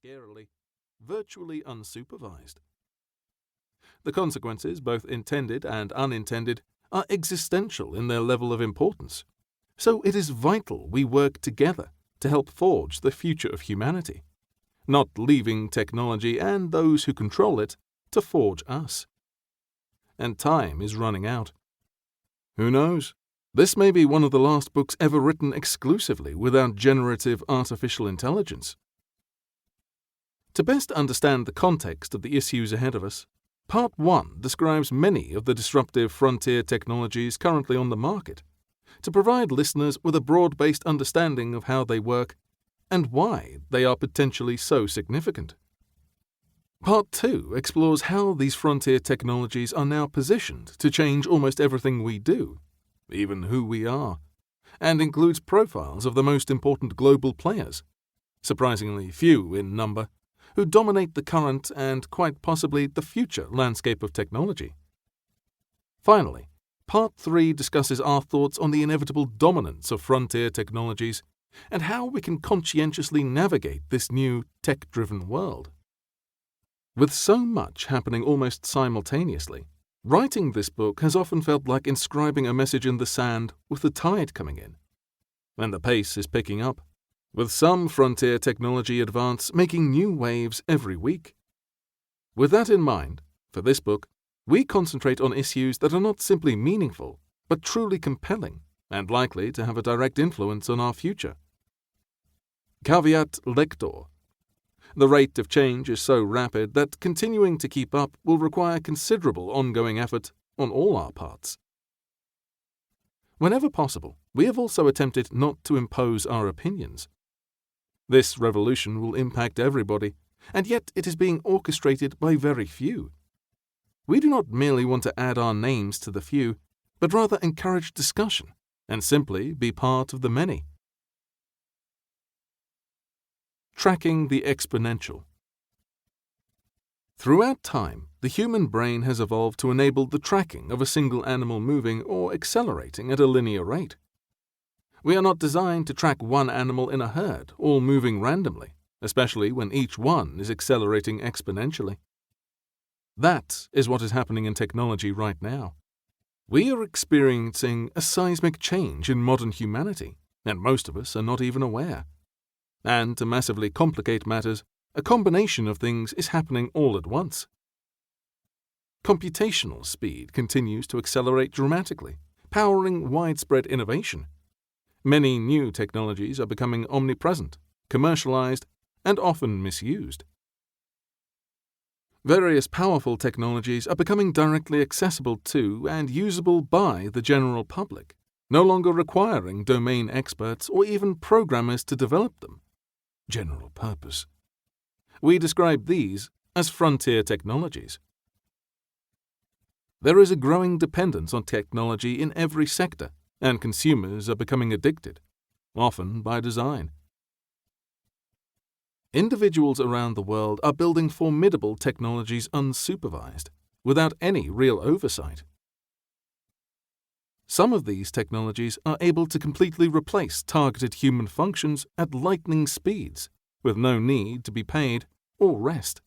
scarily, virtually unsupervised. The consequences, both intended and unintended, are existential in their level of importance. So it is vital we work together to help forge the future of humanity, not leaving technology and those who control it to forge us. And time is running out. Who knows? This may be one of the last books ever written exclusively without generative artificial intelligence. To best understand the context of the issues ahead of us, Part 1 describes many of the disruptive frontier technologies currently on the market, to provide listeners with a broad-based understanding of how they work and why they are potentially so significant. Part 2 explores how these frontier technologies are now positioned to change almost everything we do, even who we are, and includes profiles of the most important global players, surprisingly few in number, who dominate the current and quite possibly the future landscape of technology. Finally, Part 3 discusses our thoughts on the inevitable dominance of frontier technologies and how we can conscientiously navigate this new tech-driven world. With so much happening almost simultaneously, writing this book has often felt like inscribing a message in the sand with the tide coming in. And the pace is picking up, with some frontier technology advance making new waves every week. With that in mind, for this book, we concentrate on issues that are not simply meaningful, but truly compelling and likely to have a direct influence on our future. Caveat lector. The rate of change is so rapid that continuing to keep up will require considerable ongoing effort on all our parts. Whenever possible, we have also attempted not to impose our opinions. This revolution will impact everybody, and yet it is being orchestrated by very few. We do not merely want to add our names to the few, but rather encourage discussion and simply be part of the many. Tracking the exponential. Throughout time, the human brain has evolved to enable the tracking of a single animal moving or accelerating at a linear rate. We are not designed to track one animal in a herd, all moving randomly, especially when each one is accelerating exponentially. That is what is happening in technology right now. We are experiencing a seismic change in modern humanity, and most of us are not even aware. And to massively complicate matters, a combination of things is happening all at once. Computational speed continues to accelerate dramatically, powering widespread innovation. Many new technologies are becoming omnipresent, commercialized, and often misused. Various powerful technologies are becoming directly accessible to and usable by the general public, no longer requiring domain experts or even programmers to develop them. General purpose. We describe these as frontier technologies. There is a growing dependence on technology in every sector, and consumers are becoming addicted, often by design. Individuals around the world are building formidable technologies unsupervised, without any real oversight. Some of these technologies are able to completely replace targeted human functions at lightning speeds, with no need to be paid or rest.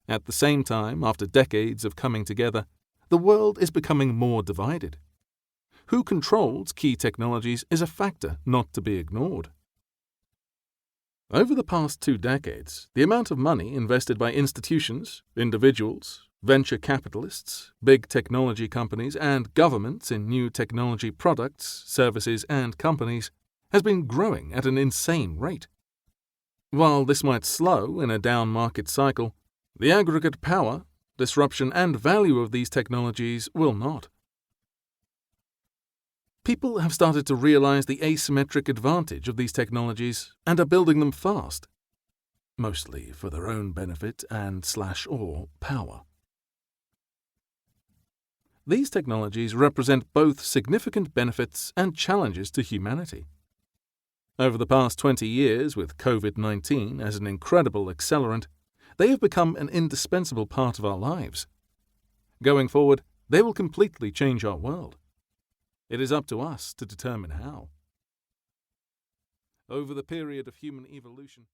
At the same time, after decades of coming together, the world is becoming more divided. Who controls key technologies is a factor not to be ignored. Over the past 2 decades, the amount of money invested by institutions, individuals, venture capitalists, big technology companies, and governments in new technology products, services, and companies has been growing at an insane rate. While this might slow in a down market cycle, the aggregate power, disruption, and value of these technologies will not. People have started to realize the asymmetric advantage of these technologies and are building them fast, mostly for their own benefit and/or power. These technologies represent both significant benefits and challenges to humanity. Over the past 20 years, with COVID-19 as an incredible accelerant, they have become an indispensable part of our lives. Going forward, they will completely change our world. It is up to us to determine how. Over the period of human evolution,